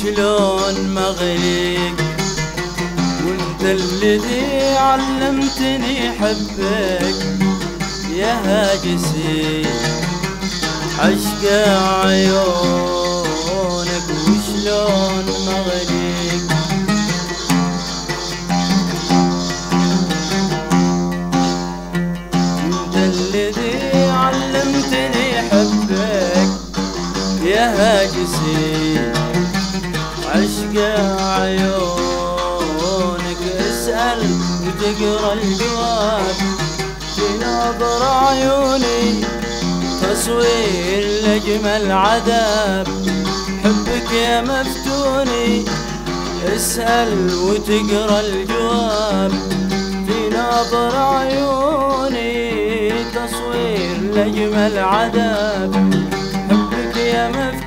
وشلون مغليك، وانت الذي علمتني حبك يا هاجسي، عشق عيونك وشلون مغليك. انت الذي علمتني حبك يا هاجسي، عشق عيونك اسأل وتقرا الجواب في نظر عيوني، تصوير لأجمل عذاب حبك يا مفتوني. اسأل وتقرا الجواب في نظر عيوني، تصوير لأجمل عذاب حبك يا مفتوني.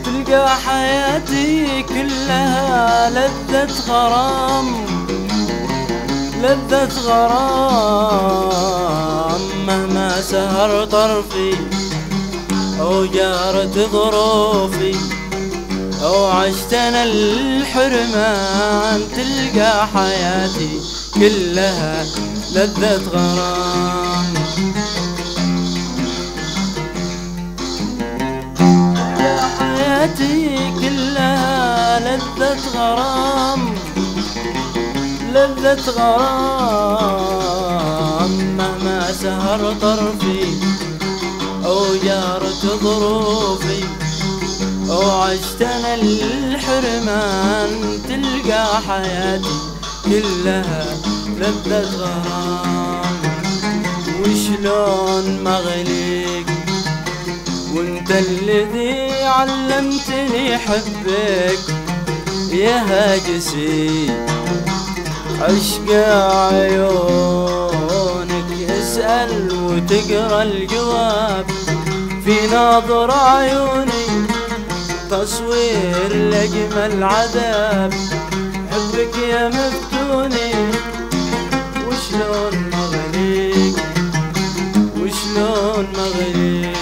تلقى حياتي كلها لذة غرام، لذة غرام، مهما سهر طرفي أو جارت ظروفي أو عشت أنا الحرمان. تلقى حياتي كلها لذة غرام، حياتي كلها لذة غرام، لذة غرام، مهما سهر طرفي أو جارت ظروفي أو عشت أنا الحرمان. تلقى حياتي كلها لذة غرام، وشلون مغليك، وانت الذي علمتني حبك يا هاجسي، عشق عيونك اسأل وتقرا الجواب في نظر عيوني، تصوير لأجمل عذاب حبك يا مفتوني. وشلون مغليك، وشلون مغليك.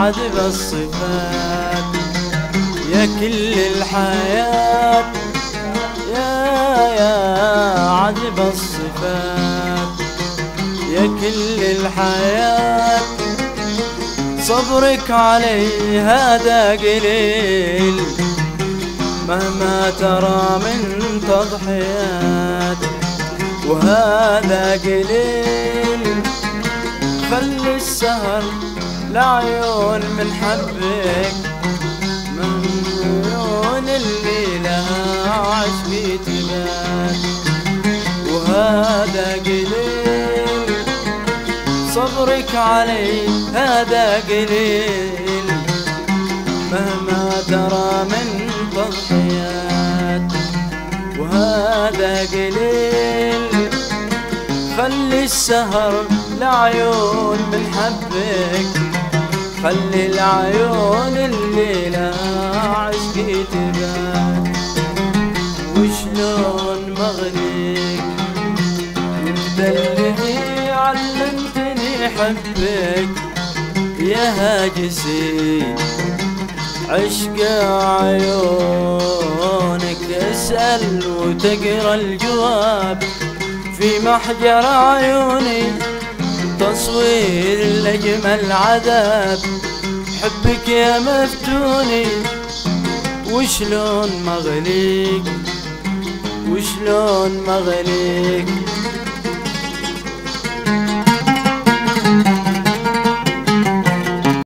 عذب الصفات يا كل الحياة، يا عذب الصفات يا كل الحياة. صبرك علي هذا قليل، مهما ترى من تضحيات وهذا قليل. خلي السهر لعيون من حبك، من عيون اللي لها عشقي تبات وهذا قليل. صبرك علي هذا قليل، ترى من تضحيات وهذا قليل. خلي السهر لعيون من حبك، خلي العيون الليلة عشقي تبات. وشلون مغنيك وانت اللي علمتني حبك يا هاجسي عشق عيونك. اسأل وتقرا الجواب في محجر عيوني، تصوير لأجمل عذاب حبك يا مفتوني. وشلون مغليك وشلون مغليك